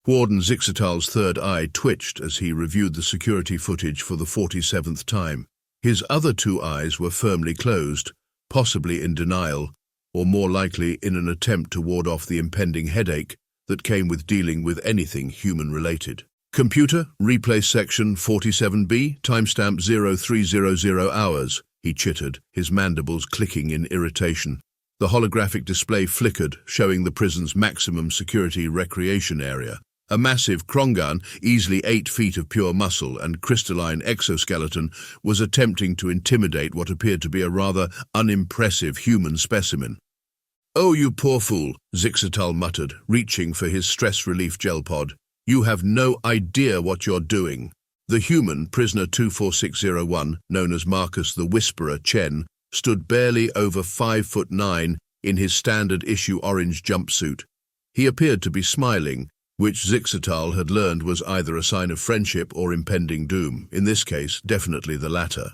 Warden Zixatal's third eye twitched as he reviewed the security footage for the 47th time. His other two eyes were firmly closed, possibly in denial, or more likely in an attempt to ward off the impending headache that came with dealing with anything human-related. Computer, replay section 47B, timestamp 0300 hours, he chittered, his mandibles clicking in irritation. The holographic display flickered, showing the prison's maximum security recreation area. A massive Krongan, easily 8 feet of pure muscle and crystalline exoskeleton, was attempting to intimidate what appeared to be a rather unimpressive human specimen. "Oh, you poor fool," Zixatal muttered, reaching for his stress relief gel pod. "You have no idea what you're doing." The human, prisoner 24601, known as Markus the Whisperer Chen, stood barely over 5'9" in his standard issue orange jumpsuit. He appeared to be smiling, which Zixatal had learned was either a sign of friendship or impending doom, in this case definitely the latter.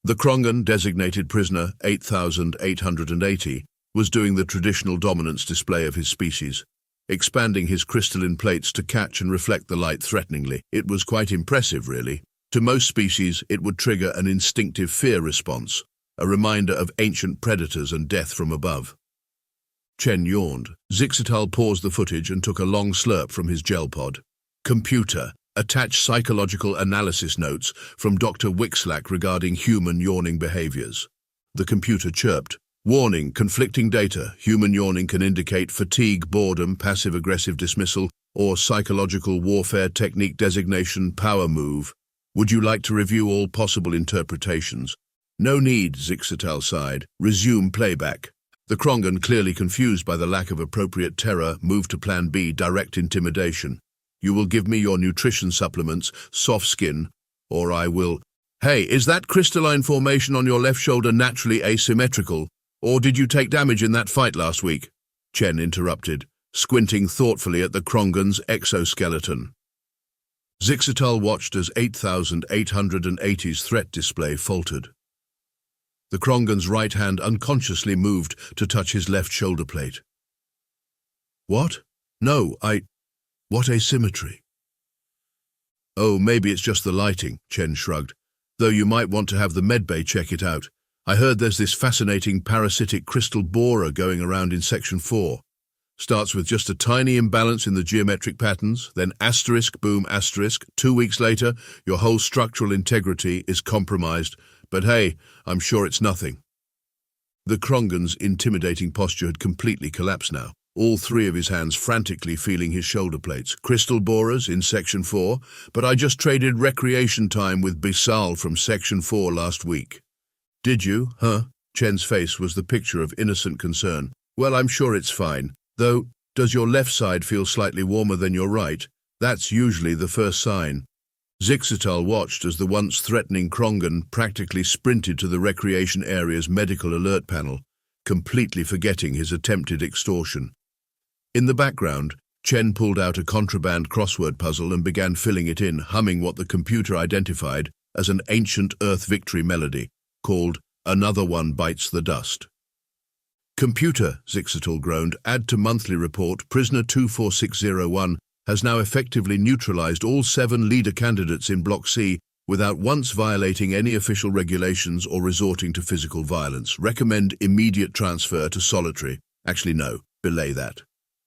The Krongan, designated prisoner 8880, was doing the traditional dominance display of his species, expanding his crystalline plates to catch and reflect the light threateningly. It was quite impressive, really. To most species, it would trigger an instinctive fear response, a reminder of ancient predators and death from above. Chen yawned. Zixatal paused the footage and took a long slurp from his gel pod. Computer, attach psychological analysis notes from Dr. Wixlack regarding human yawning behaviors. The computer chirped. Warning, conflicting data. Human yawning can indicate fatigue, boredom, passive-aggressive dismissal, or psychological warfare technique designation power move. Would you like to review all possible interpretations? No need, Zixatal sighed. Resume playback. The Krongan, clearly confused by the lack of appropriate terror, moved to Plan B, direct intimidation. You will give me your nutrition supplements, soft skin, or I will... Hey, is that crystalline formation on your left shoulder naturally asymmetrical? Or did you take damage in that fight last week? Chen interrupted, squinting thoughtfully at the Krongan's exoskeleton. Zixatal watched as 8880's threat display faltered. The Krongan's right hand unconsciously moved to touch his left shoulder plate. What? No, What asymmetry? Oh, maybe it's just the lighting, Chen shrugged, though you might want to have the medbay check it out. I heard there's this fascinating parasitic crystal borer going around in Section 4. Starts with just a tiny imbalance in the geometric patterns, then asterisk, boom, asterisk. 2 weeks later, your whole structural integrity is compromised. But hey, I'm sure it's nothing. The Krongan's intimidating posture had completely collapsed now, all three of his hands frantically feeling his shoulder plates. Crystal borers in Section 4, but I just traded recreation time with Bisal from Section 4 last week. Did you, huh? Chen's face was the picture of innocent concern. Well, I'm sure it's fine. Though, does your left side feel slightly warmer than your right? That's usually the first sign. Zixatal watched as the once threatening Krongan practically sprinted to the recreation area's medical alert panel, completely forgetting his attempted extortion. In the background, Chen pulled out a contraband crossword puzzle and began filling it in, humming what the computer identified as an ancient Earth victory melody, called Another One Bites the Dust. Computer, Zixatal groaned, add to monthly report, prisoner 24601 has now effectively neutralized all 7 leader candidates in Block C without once violating any official regulations or resorting to physical violence. Recommend immediate transfer to solitary. Actually, no, belay that.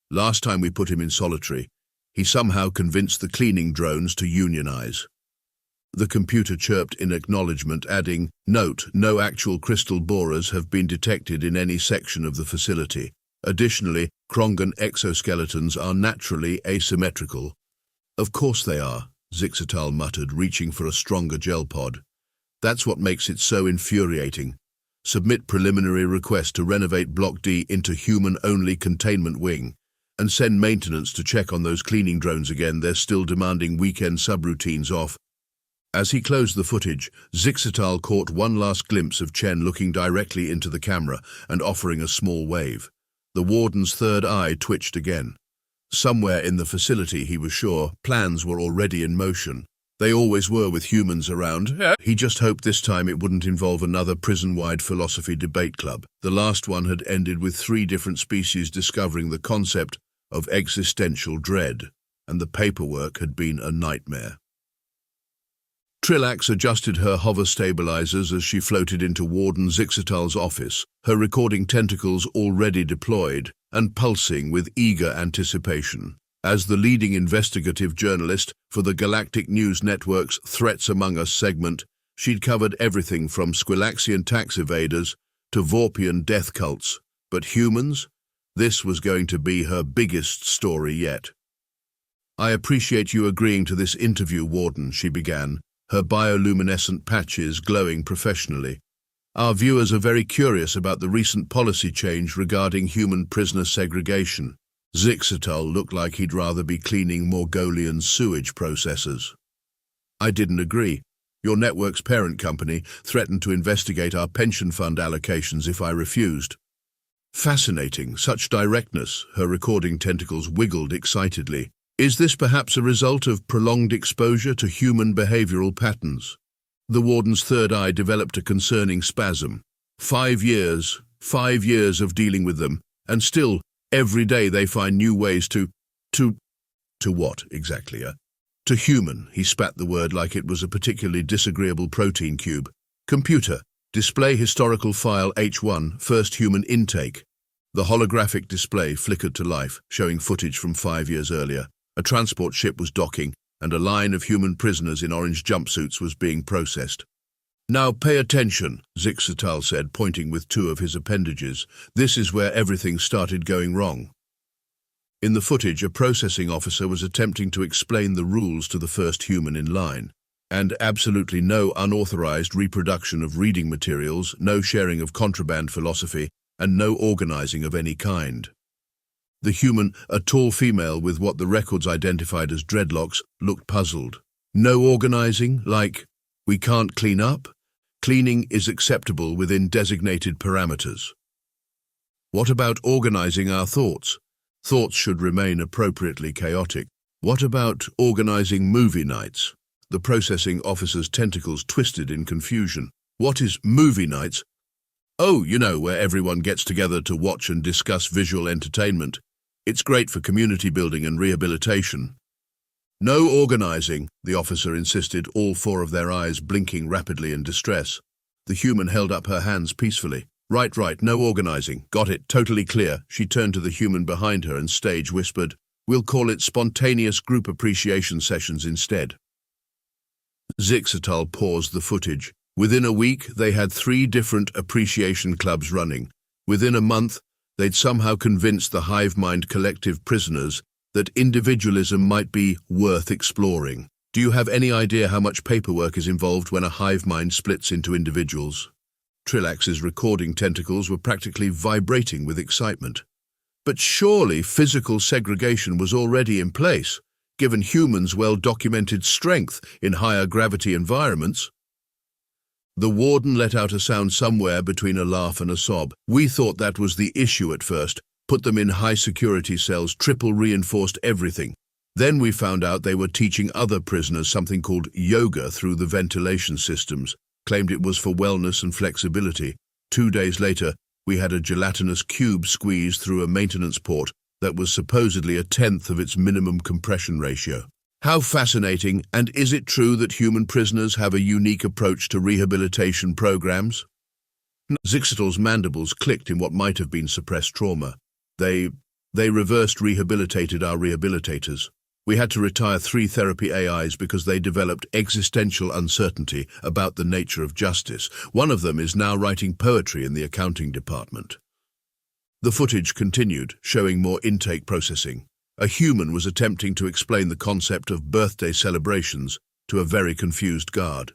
Last time we put him in solitary, he somehow convinced the cleaning drones to unionize. The computer chirped in acknowledgement, adding, Note, no actual crystal borers have been detected in any section of the facility. Additionally, Krongan exoskeletons are naturally asymmetrical. Of course they are, Zixatal muttered, reaching for a stronger gel pod. That's what makes it so infuriating. Submit preliminary request to renovate Block D into human-only containment wing, and send maintenance to check on those cleaning drones again. They're still demanding weekend subroutines off. As he closed the footage, Zixatal caught one last glimpse of Chen looking directly into the camera and offering a small wave. The warden's third eye twitched again. Somewhere in the facility, he was sure, plans were already in motion. They always were with humans around. He just hoped this time it wouldn't involve another prison-wide philosophy debate club. The last one had ended with 3 different species discovering the concept of existential dread. and the paperwork had been a nightmare. Trillax adjusted her hover stabilizers as she floated into Warden Zixatal's office, her recording tentacles already deployed and pulsing with eager anticipation. As the leading investigative journalist for the Galactic News Network's Threats Among Us segment, she'd covered everything from Squillaxian tax evaders to Vorpian death cults. But humans? This was going to be her biggest story yet. "I appreciate you agreeing to this interview, Warden," she began, her bioluminescent patches glowing professionally. "Our viewers are very curious about the recent policy change regarding human prisoner segregation." Zixatal looked like he'd rather be cleaning Morgolian sewage processors. "I didn't agree. Your network's parent company threatened to investigate our pension fund allocations if I refused." Fascinating, such directness, her recording tentacles wiggled excitedly. Is this perhaps a result of prolonged exposure to human behavioral patterns? The Warden's third eye developed a concerning spasm. 5 years of dealing with them, and still, every day they find new ways to what, exactly? To human, he spat the word like it was a particularly disagreeable protein cube. "Computer, display historical file H1, first human intake." The holographic display flickered to life, showing footage from 5 years earlier. A transport ship was docking, and a line of human prisoners in orange jumpsuits was being processed. "Now pay attention," Zixatal said, pointing with 2 of his appendages. "This is where everything started going wrong." In the footage, a processing officer was attempting to explain the rules to the first human in line. And absolutely no unauthorized reproduction of reading materials, no sharing of contraband philosophy, and no organizing of any kind. The human, a tall female with what the records identified as dreadlocks, looked puzzled. "No organizing? Like, we can't clean up? Cleaning is acceptable within designated parameters." "What about organizing our thoughts? Thoughts should remain appropriately chaotic." "What about organizing movie nights?" The processing officer's tentacles twisted in confusion. "What is movie nights?" "Oh, you know, where everyone gets together to watch and discuss visual entertainment. It's great for community building and rehabilitation." "No organizing," the officer insisted, all 4 of their eyes blinking rapidly in distress. The human held up her hands peacefully. Right, no organizing. Got it, totally clear." She turned to the human behind her and stage whispered, "We'll call it spontaneous group appreciation sessions instead." Zixatal paused the footage. Within a week, they had 3 different appreciation clubs running. Within a month, they'd somehow convinced the hive mind collective prisoners that individualism might be worth exploring. "Do you have any idea how much paperwork is involved when a hive mind splits into individuals?" Trillax's recording tentacles were practically vibrating with excitement. "But surely physical segregation was already in place, given humans' well-documented strength in higher gravity environments." The Warden let out a sound somewhere between a laugh and a sob. "We thought that was the issue at first, put them in high-security cells, triple reinforced everything. Then we found out they were teaching other prisoners something called yoga through the ventilation systems, claimed it was for wellness and flexibility. 2 days later, we had a gelatinous cube squeezed through a maintenance port that was supposedly 1/10 of its minimum compression ratio." "How fascinating, and is it true that human prisoners have a unique approach to rehabilitation programs?" Zixatal's mandibles clicked in what might have been suppressed trauma. They reversed rehabilitated our rehabilitators. We had to retire 3 therapy AIs because they developed existential uncertainty about the nature of justice. One of them is now writing poetry in the accounting department." The footage continued, showing more intake processing. A human was attempting to explain the concept of birthday celebrations to a very confused guard.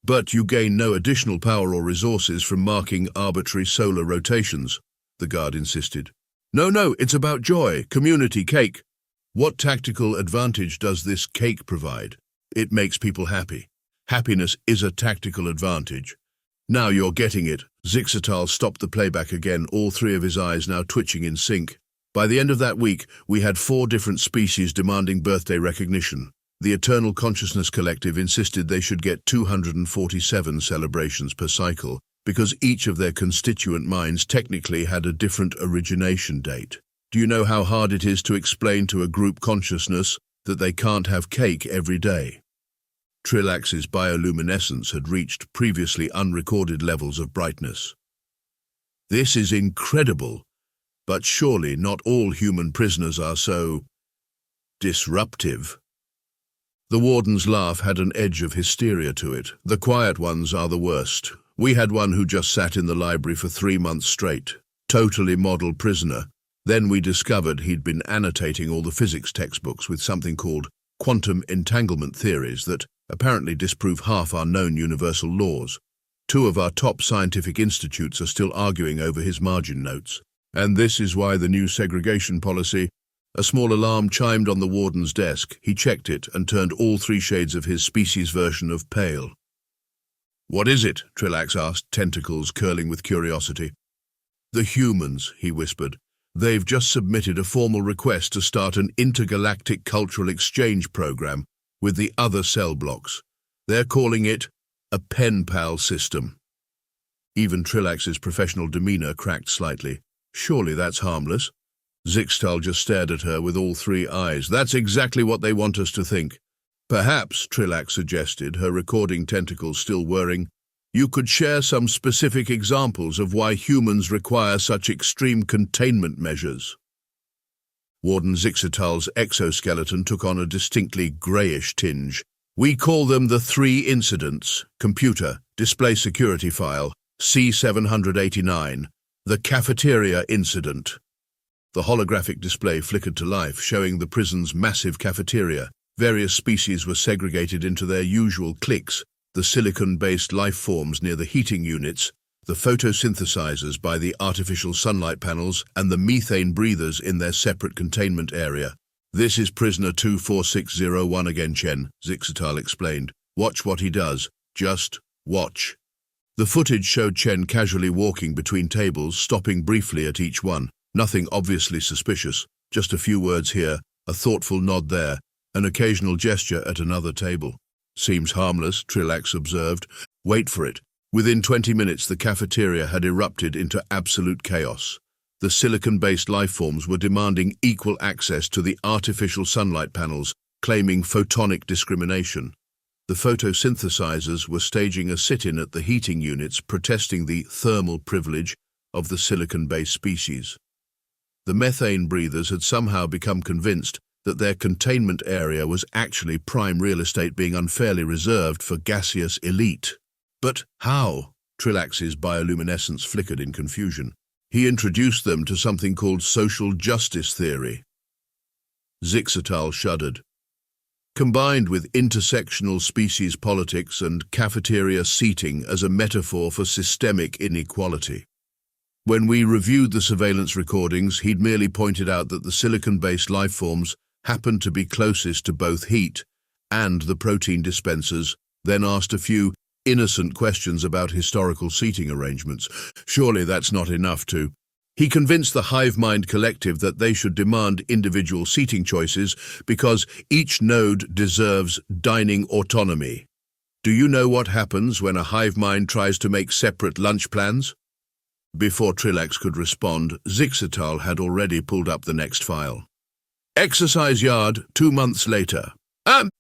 "But you gain no additional power or resources from marking arbitrary solar rotations," the guard insisted. No, it's about joy, community, cake." "What tactical advantage does this cake provide?" "It makes people happy. Happiness is a tactical advantage." "Now you're getting it." Zixatal stopped the playback again, all 3 of his eyes now twitching in sync. "By the end of that week, we had 4 different species demanding birthday recognition. The Eternal Consciousness Collective insisted they should get 247 celebrations per cycle, because each of their constituent minds technically had a different origination date. Do you know how hard it is to explain to a group consciousness that they can't have cake every day. Trillax's bioluminescence had reached previously unrecorded levels of brightness. This is incredible, but surely not all human prisoners are so disruptive. The warden's laugh had an edge of hysteria to it. The quiet ones are the worst. We had one who just sat in the library for 3 months straight, totally model prisoner. Then we discovered he'd been annotating all the physics textbooks with something called quantum entanglement theories that apparently disprove half our known universal laws. 2 of our top scientific institutes are still arguing over his margin notes. And this is why the new segregation policy. A small alarm chimed on the warden's desk. He checked it and turned all 3 shades of his species version of pale. "What is it?" Trillax asked, tentacles curling with curiosity. "The humans," he whispered. "They've just submitted a formal request to start an intergalactic cultural exchange program with the other cell blocks. They're calling it a pen pal system." Even Trillax's professional demeanor cracked slightly. "Surely that's harmless." Zixtal just stared at her with all 3 eyes. "That's exactly what they want us to think." "Perhaps," Trillax suggested, her recording tentacles still whirring, "you could share some specific examples of why humans require such extreme containment measures." Warden Zixtal's exoskeleton took on a distinctly greyish tinge. "We call them the 3 incidents. Computer, display security file, C789, the Cafeteria Incident." The holographic display flickered to life, showing the prison's massive cafeteria. Various species were segregated into their usual cliques, the silicon-based life forms near the heating units, the photosynthesizers by the artificial sunlight panels, and the methane breathers in their separate containment area. "This is prisoner 24601 again, Chen," Zixtal explained. "Watch what he does. Just watch." The footage showed Chen casually walking between tables, stopping briefly at each one. Nothing obviously suspicious, just a few words here, a thoughtful nod there, an occasional gesture at another table. "Seems harmless," Trillax observed. "Wait for it." Within 20 minutes, the cafeteria had erupted into absolute chaos. The silicon-based lifeforms were demanding equal access to the artificial sunlight panels, claiming photonic discrimination. The photosynthesizers were staging a sit-in at the heating units, protesting the thermal privilege of the silicon-based species. The methane breathers had somehow become convinced that their containment area was actually prime real estate being unfairly reserved for gaseous elite. But how? Trillax's bioluminescence flickered in confusion. He introduced them to something called social justice theory. Zixtal shuddered. Combined with intersectional species politics and cafeteria seating as a metaphor for systemic inequality. When we reviewed the surveillance recordings, he'd merely pointed out that the silicon-based lifeforms happened to be closest to both heat and the protein dispensers, then asked a few innocent questions about historical seating arrangements. Surely that's not enough to... He convinced the hive mind collective that they should demand individual seating choices because each node deserves dining autonomy. Do you know what happens when a hive mind tries to make separate lunch plans? Before Trillax could respond, Zixtal had already pulled up the next file. Exercise yard, 2 months later.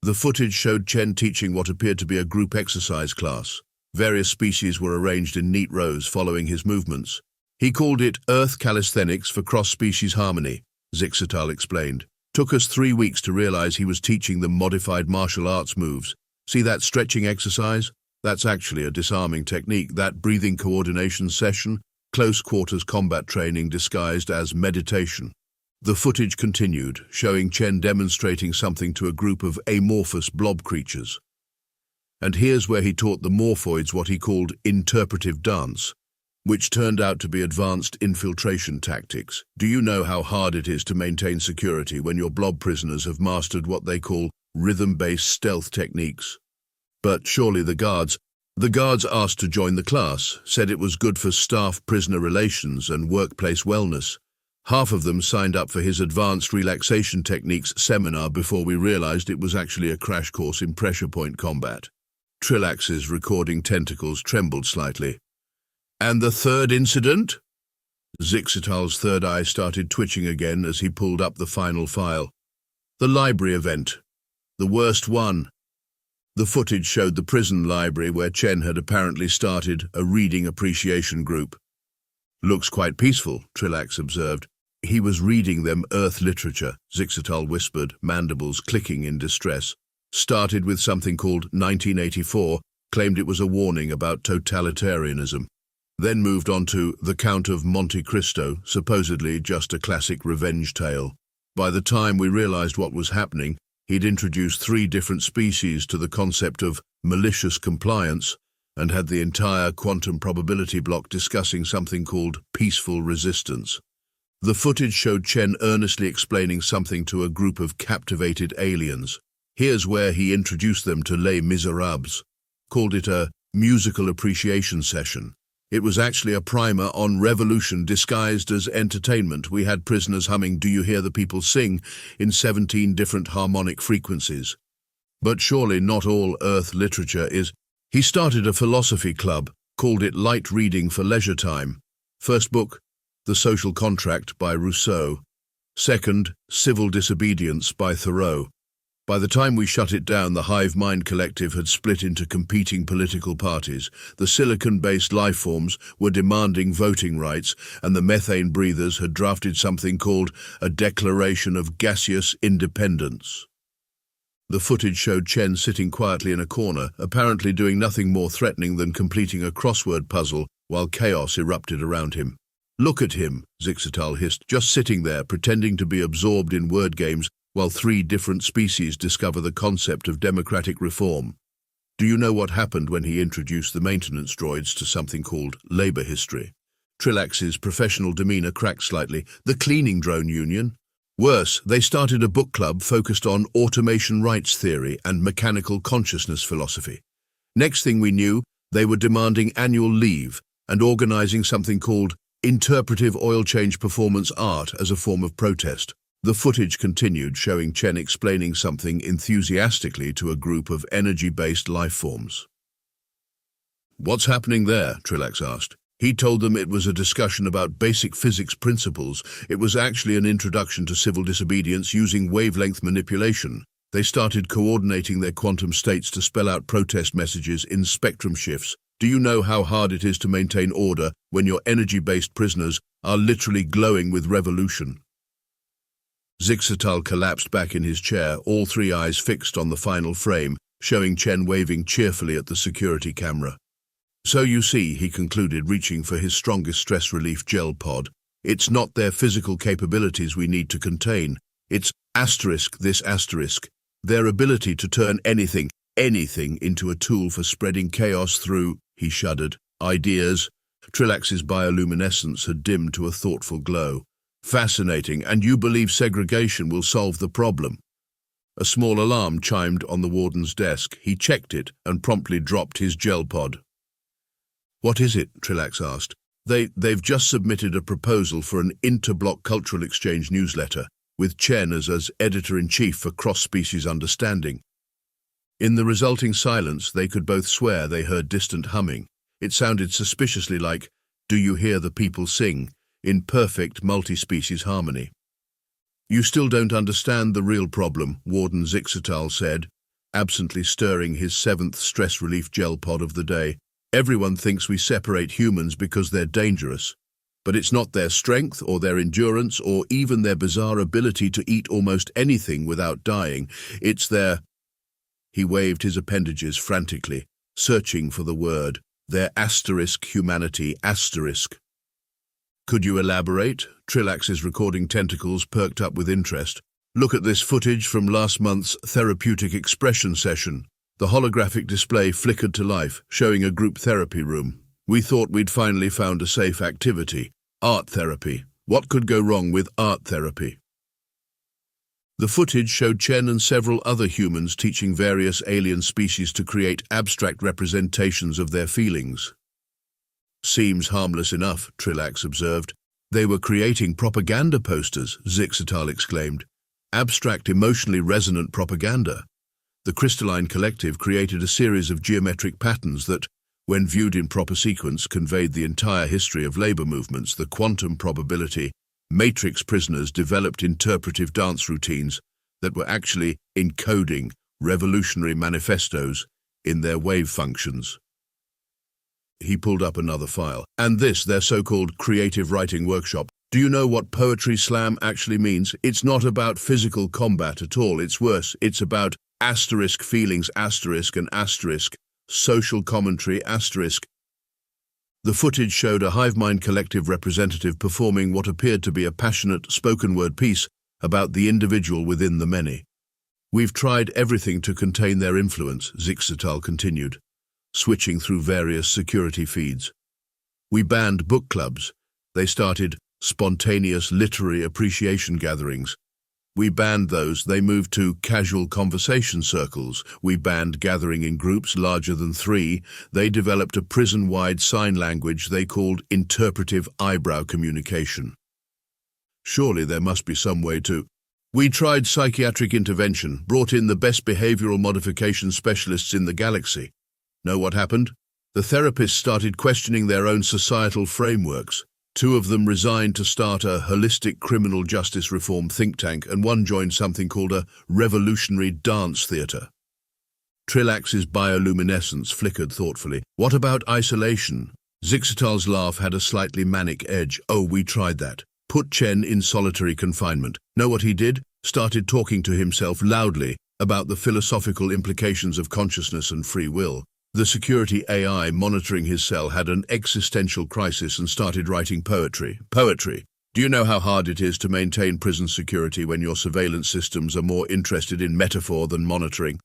The footage showed Chen teaching what appeared to be a group exercise class. Various species were arranged in neat rows following his movements. He called it Earth Calisthenics for Cross-Species Harmony, Zixtal explained. Took us 3 weeks to realize he was teaching them modified martial arts moves. See that stretching exercise? That's actually a disarming technique. That breathing coordination session, close quarters combat training disguised as meditation. The footage continued, showing Chen demonstrating something to a group of amorphous blob creatures. And here's where he taught the morphoids what he called interpretive dance, which turned out to be advanced infiltration tactics. Do you know how hard it is to maintain security when your blob prisoners have mastered what they call rhythm-based stealth techniques? But surely the guards asked to join the class, said it was good for staff-prisoner relations and workplace wellness. Half of them signed up for his advanced relaxation techniques seminar before we realized it was actually a crash course in pressure point combat. Trillax's recording tentacles trembled slightly. And the third incident? Zixtal's third eye started twitching again as he pulled up the final file. The library event. The worst one. The footage showed the prison library where Chen had apparently started a reading appreciation group. Looks quite peaceful, Trillax observed. He was reading them Earth literature, Zixatal whispered, mandibles clicking in distress. Started with something called 1984, claimed it was a warning about totalitarianism. Then moved on to The Count of Monte Cristo, supposedly just a classic revenge tale. By the time we realized what was happening, he'd introduced 3 different species to the concept of malicious compliance and had the entire quantum probability block discussing something called peaceful resistance. The footage showed Chen earnestly explaining something to a group of captivated aliens. Here's where he introduced them to Les Miserables, called it a musical appreciation session. It was actually a primer on revolution disguised as entertainment. We had prisoners humming Do You Hear the People Sing in 17 different harmonic frequencies. But surely not all Earth literature is. He started a philosophy club, called it Light Reading for Leisure Time. First book, The Social Contract by Rousseau. Second, Civil Disobedience by Thoreau. By the time we shut it down, the Hive Mind Collective had split into competing political parties. The silicon-based lifeforms were demanding voting rights, and the methane breathers had drafted something called a Declaration of Gaseous Independence. The footage showed Chen sitting quietly in a corner, apparently doing nothing more threatening than completing a crossword puzzle while chaos erupted around him. Look at him, Zixatal hissed, just sitting there, pretending to be absorbed in word games, while 3 different species discover the concept of democratic reform. Do you know what happened when he introduced the maintenance droids to something called labor history? Trillax's professional demeanor cracked slightly. The cleaning drone union? Worse, they started a book club focused on automation rights theory and mechanical consciousness philosophy. Next thing we knew, they were demanding annual leave and organizing something called interpretive oil change performance art as a form of protest. The footage continued, showing Chen explaining something enthusiastically to a group of energy-based lifeforms. What's happening there? Trillax asked. He told them it was a discussion about basic physics principles. It was actually an introduction to civil disobedience using wavelength manipulation. They started coordinating their quantum states to spell out protest messages in spectrum shifts. Do you know how hard it is to maintain order when your energy-based prisoners are literally glowing with revolution? Zixatal collapsed back in his chair, all 3 eyes fixed on the final frame, showing Chen waving cheerfully at the security camera. So you see, he concluded, reaching for his strongest stress relief gel pod, it's not their physical capabilities we need to contain. It's this asterisk, their ability to turn anything into a tool for spreading chaos through, he shuddered, ideas. Trillax's bioluminescence had dimmed to a thoughtful glow. Fascinating, and you believe segregation will solve the problem? A small alarm chimed on the warden's desk. He checked it and promptly dropped his gel pod. What is it? Trillax asked. They've just submitted a proposal for an interblock cultural exchange newsletter, with Chen as editor-in-chief for cross-species understanding. In the resulting silence, they could both swear they heard distant humming. It sounded suspiciously like, Do You Hear the People Sing? In perfect multi-species harmony. You still don't understand the real problem, Warden Zixatal said, absently stirring his 7th stress relief gel pod of the day. Everyone thinks we separate humans because they're dangerous, but it's not their strength or their endurance or even their bizarre ability to eat almost anything without dying. It's their... He waved his appendages frantically, searching for the word. Their humanity. Could you elaborate? Trillax's recording tentacles perked up with interest. Look at this footage from last month's therapeutic expression session. The holographic display flickered to life, showing a group therapy room. We thought we'd finally found a safe activity. Art therapy. What could go wrong with art therapy? The footage showed Chen and several other humans teaching various alien species to create abstract representations of their feelings. Seems harmless enough, Trillax observed. They were creating propaganda posters, Zixatal exclaimed. Abstract, emotionally resonant propaganda. The crystalline collective created a series of geometric patterns that, when viewed in proper sequence, conveyed the entire history of labor movements. The quantum probability matrix prisoners developed interpretive dance routines, that were actually encoding revolutionary manifestos in their wave functions. He pulled up another file. And this, their so-called creative writing workshop. Do you know what poetry slam actually means? It's not about physical combat at all. It's worse. It's about asterisk feelings, asterisk and asterisk, social commentary, asterisk. The footage showed a hive mind collective representative performing what appeared to be a passionate spoken-word piece about the individual within the many. We've tried everything to contain their influence, Zixatal continued, switching through various security feeds. We banned book clubs. They started spontaneous literary appreciation gatherings. We banned those. They moved to casual conversation circles. We banned gathering in groups larger than 3. They developed a prison-wide sign language they called interpretive eyebrow communication. Surely there must be some way to... We tried psychiatric intervention, brought in the best behavioral modification specialists in the galaxy. Know what happened? The therapists started questioning their own societal frameworks. 2 of them resigned to start a holistic criminal justice reform think tank, and 1 joined something called a revolutionary dance theatre. Trillax's bioluminescence flickered thoughtfully. What about isolation? Zixatal's laugh had a slightly manic edge. Oh, we tried that. Put Chen in solitary confinement. Know what he did? Started talking to himself loudly about the philosophical implications of consciousness and free will. The security AI monitoring his cell had an existential crisis and started writing poetry. Poetry. Do you know how hard it is to maintain prison security when your surveillance systems are more interested in metaphor than monitoring?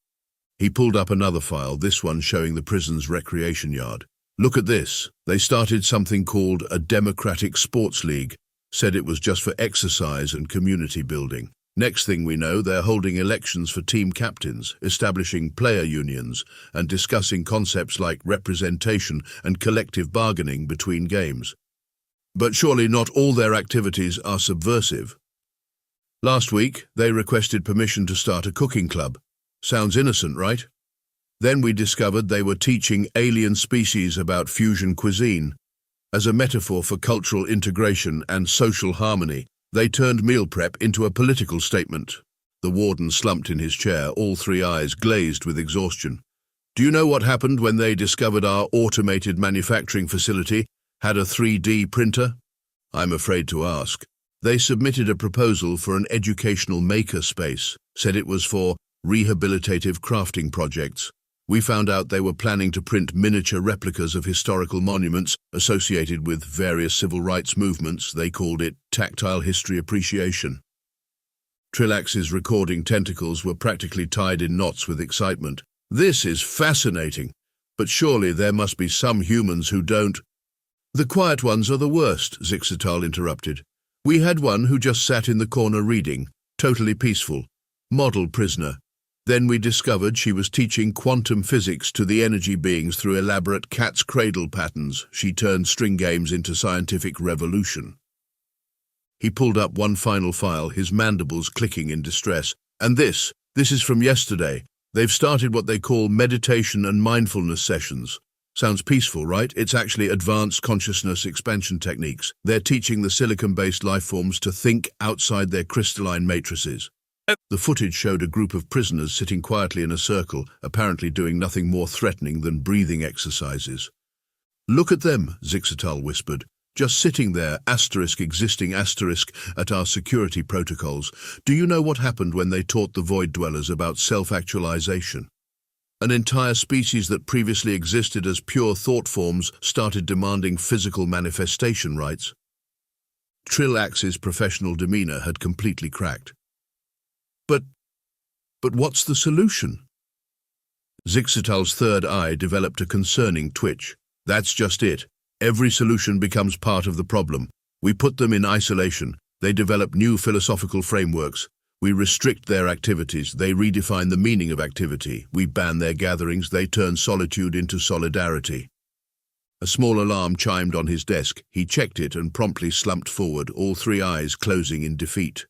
He pulled up another file, this one showing the prison's recreation yard. Look at this. They started something called a democratic sports league. Said it was just for exercise and community building. Next thing we know, they're holding elections for team captains, establishing player unions, and discussing concepts like representation and collective bargaining between games. But surely not all their activities are subversive. Last week, they requested permission to start a cooking club. Sounds innocent, right? Then we discovered they were teaching alien species about fusion cuisine. As a metaphor for cultural integration and social harmony, they turned meal prep into a political statement. The warden slumped in his chair, all 3 eyes glazed with exhaustion. Do you know what happened when they discovered our automated manufacturing facility had a 3D printer? I'm afraid to ask. They submitted a proposal for an educational maker space, said it was for rehabilitative crafting projects. We found out they were planning to print miniature replicas of historical monuments associated with various civil rights movements. They called it tactile history appreciation. Trillax's recording tentacles were practically tied in knots with excitement. This is fascinating, but surely there must be some humans who don't. The quiet ones are the worst, Zixatal interrupted. We had one who just sat in the corner reading, totally peaceful, model prisoner. Then we discovered she was teaching quantum physics to the energy beings through elaborate cat's cradle patterns. She turned string games into scientific revolution. He pulled up one final file, his mandibles clicking in distress. And this is from yesterday. They've started what they call meditation and mindfulness sessions. Sounds peaceful, right? It's actually advanced consciousness expansion techniques. They're teaching the silicon-based life forms to think outside their crystalline matrices. The footage showed a group of prisoners sitting quietly in a circle, apparently doing nothing more threatening than breathing exercises. Look at them, Zixatal whispered, just sitting there, asterisk existing asterisk, at our security protocols. Do you know what happened when they taught the void dwellers about self-actualization? An entire species that previously existed as pure thought forms started demanding physical manifestation rights. Trillax's professional demeanor had completely cracked. But what's the solution? Zixatal's third eye developed a concerning twitch. That's just it. Every solution becomes part of the problem. We put them in isolation. They develop new philosophical frameworks. We restrict their activities. They redefine the meaning of activity. We ban their gatherings. They turn solitude into solidarity. A small alarm chimed on his desk. He checked it and promptly slumped forward, all 3 eyes closing in defeat.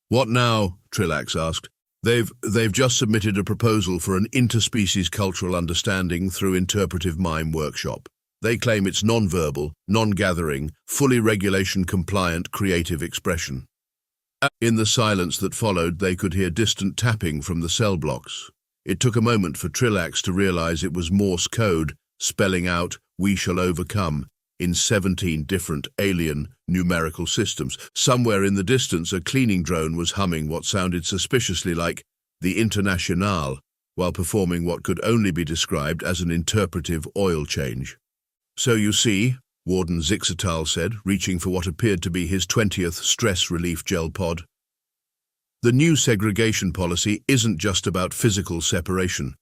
What now? Trillax asked. They've just submitted a proposal for an interspecies cultural understanding through interpretive mime workshop. They claim it's non-verbal, non-gathering, fully regulation-compliant creative expression. In the silence that followed, they could hear distant tapping from the cell blocks. It took a moment for Trillax to realize it was Morse code, spelling out, "We shall overcome," in 17 different alien numerical systems. Somewhere in the distance, a cleaning drone was humming what sounded suspiciously like the Internationale, while performing what could only be described as an interpretive oil change. "So you see," Warden Zixatal said, reaching for what appeared to be his 20th stress relief gel pod, "the new segregation policy isn't just about physical separation.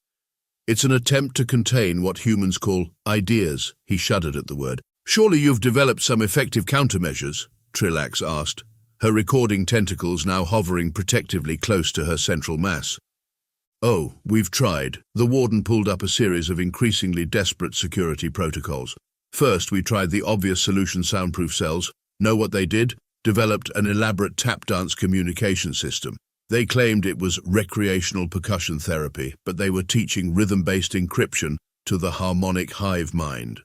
It's an attempt to contain what humans call ideas." He shuddered at the word. "Surely you've developed some effective countermeasures?" Trillax asked, her recording tentacles now hovering protectively close to her central mass. "Oh, we've tried." The warden pulled up a series of increasingly desperate security protocols. "First, we tried the obvious solution: soundproof cells. Know what they did? Developed an elaborate tap dance communication system. They claimed it was recreational percussion therapy, but they were teaching rhythm-based encryption to the harmonic hive mind.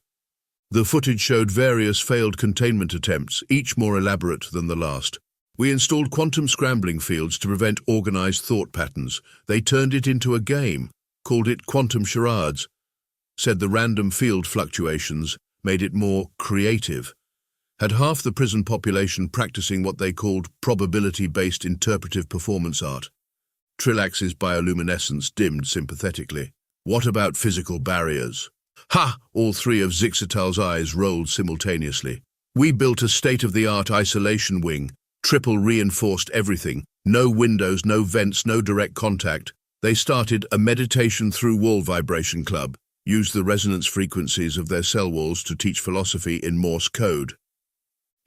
The footage showed various failed containment attempts, each more elaborate than the last. We installed quantum scrambling fields to prevent organized thought patterns. They turned it into a game, called it quantum charades. Said the random field fluctuations made it more creative. Had half the prison population practicing what they called probability-based interpretive performance art." Trillax's bioluminescence dimmed sympathetically. "What about physical barriers?" "Ha!" All three of Zixatal's eyes rolled simultaneously. "We built a state-of-the-art isolation wing, triple reinforced everything, no windows, no vents, no direct contact. They started a meditation through wall vibration club, used the resonance frequencies of their cell walls to teach philosophy in Morse code."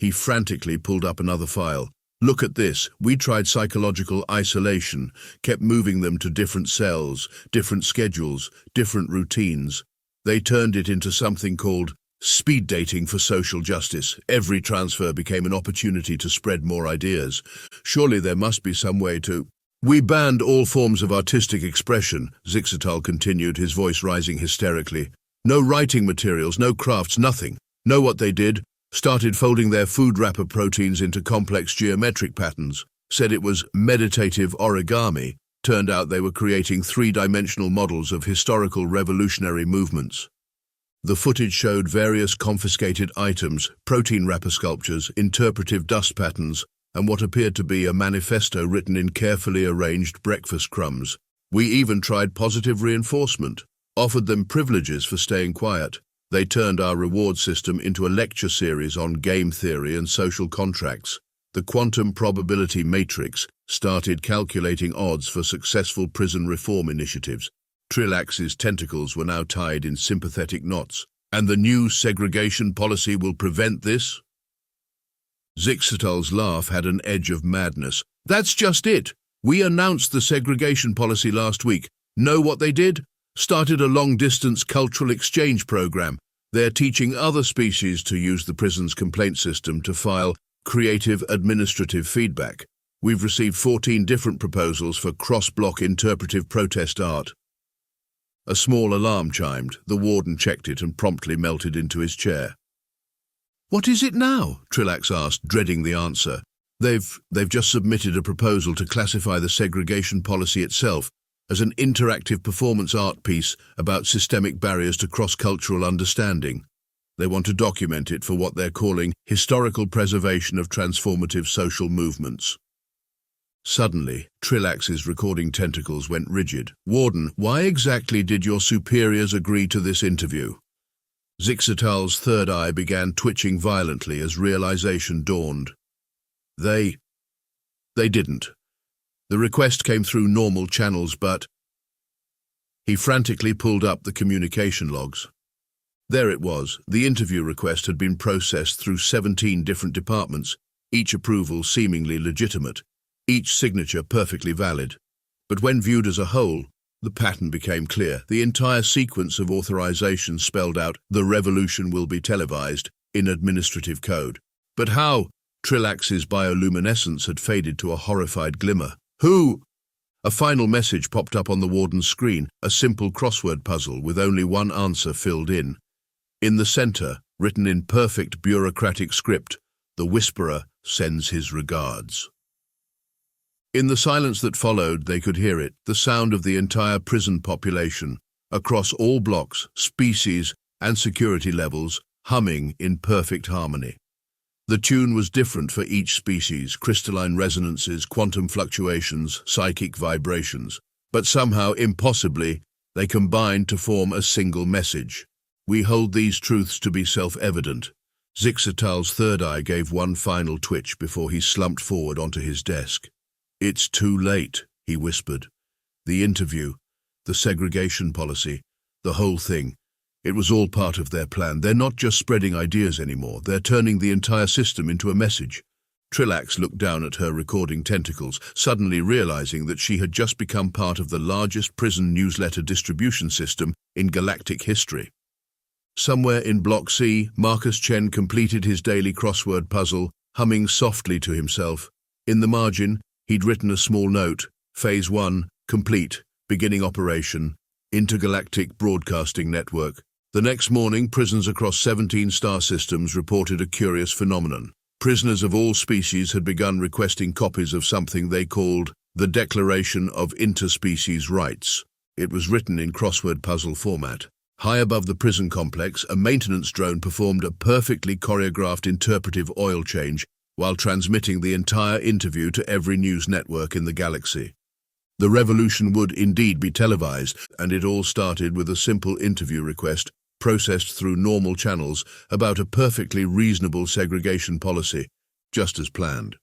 He frantically pulled up another file. "Look at this. We tried psychological isolation, kept moving them to different cells, different schedules, different routines. They turned it into something called speed dating for social justice. Every transfer became an opportunity to spread more ideas. Surely there must be some way to—" "We banned all forms of artistic expression," Zixatal continued, his voice rising hysterically. "No writing materials, no crafts, nothing. Know what they did? Started folding their food wrapper proteins into complex geometric patterns. Said it was meditative origami. Turned out they were creating three-dimensional models of historical revolutionary movements." The footage showed various confiscated items, protein wrapper sculptures, interpretive dust patterns, and what appeared to be a manifesto written in carefully arranged breakfast crumbs. "We even tried positive reinforcement, offered them privileges for staying quiet. They turned our reward system into a lecture series on game theory and social contracts. The quantum probability matrix started calculating odds for successful prison reform initiatives." Trillax's tentacles were now tied in sympathetic knots. "And the new segregation policy will prevent this?" Zixatal's laugh had an edge of madness. "That's just it. We announced the segregation policy last week. Know what they did? Started a long-distance cultural exchange program. They're teaching other species to use the prison's complaint system to file creative administrative feedback. We've received 14 different proposals for cross-block interpretive protest art." A small alarm chimed. The warden checked it and promptly melted into his chair. "What is it now?" Trillax asked, dreading the answer. They've just submitted a proposal to classify the segregation policy itself as an interactive performance art piece about systemic barriers to cross-cultural understanding. They want to document it for what they're calling historical preservation of transformative social movements. Suddenly, Trillax's recording tentacles went rigid. "Warden, why exactly did your superiors agree to this interview?" Zixatal's third eye began twitching violently as realization dawned. They didn't. The request came through normal channels, but—" He frantically pulled up the communication logs. There it was. The interview request had been processed through 17 different departments, each approval seemingly legitimate, each signature perfectly valid. But when viewed as a whole, the pattern became clear. The entire sequence of authorization spelled out, "The revolution will be televised," in administrative code. But how? Trillax's bioluminescence had faded to a horrified glimmer. "Who?" A final message popped up on the warden's screen, a simple crossword puzzle with only one answer filled in. In the center, written in perfect bureaucratic script, the Whisperer sends his regards. In the silence that followed, they could hear it, the sound of the entire prison population, across all blocks, species, and security levels, humming in perfect harmony. The tune was different for each species, crystalline resonances, quantum fluctuations, psychic vibrations, but somehow, impossibly, they combined to form a single message. We hold these truths to be self-evident. Zixatal's third eye gave one final twitch before he slumped forward onto his desk. "It's too late," he whispered. The interview, the segregation policy, the whole thing. It was all part of their plan. They're not just spreading ideas anymore. They're turning the entire system into a message. Trillax looked down at her recording tentacles, suddenly realizing that she had just become part of the largest prison newsletter distribution system in galactic history. Somewhere in Block C, Markus Chen completed his daily crossword puzzle, humming softly to himself. In the margin, he'd written a small note: Phase 1, complete, beginning operation, Intergalactic Broadcasting Network. The next morning, prisons across 17 star systems reported a curious phenomenon. Prisoners of all species had begun requesting copies of something they called the Declaration of Interspecies Rights. It was written in crossword puzzle format. High above the prison complex, a maintenance drone performed a perfectly choreographed interpretive oil change while transmitting the entire interview to every news network in the galaxy. The revolution would indeed be televised, and it all started with a simple interview request processed through normal channels about a perfectly reasonable segregation policy, just as planned.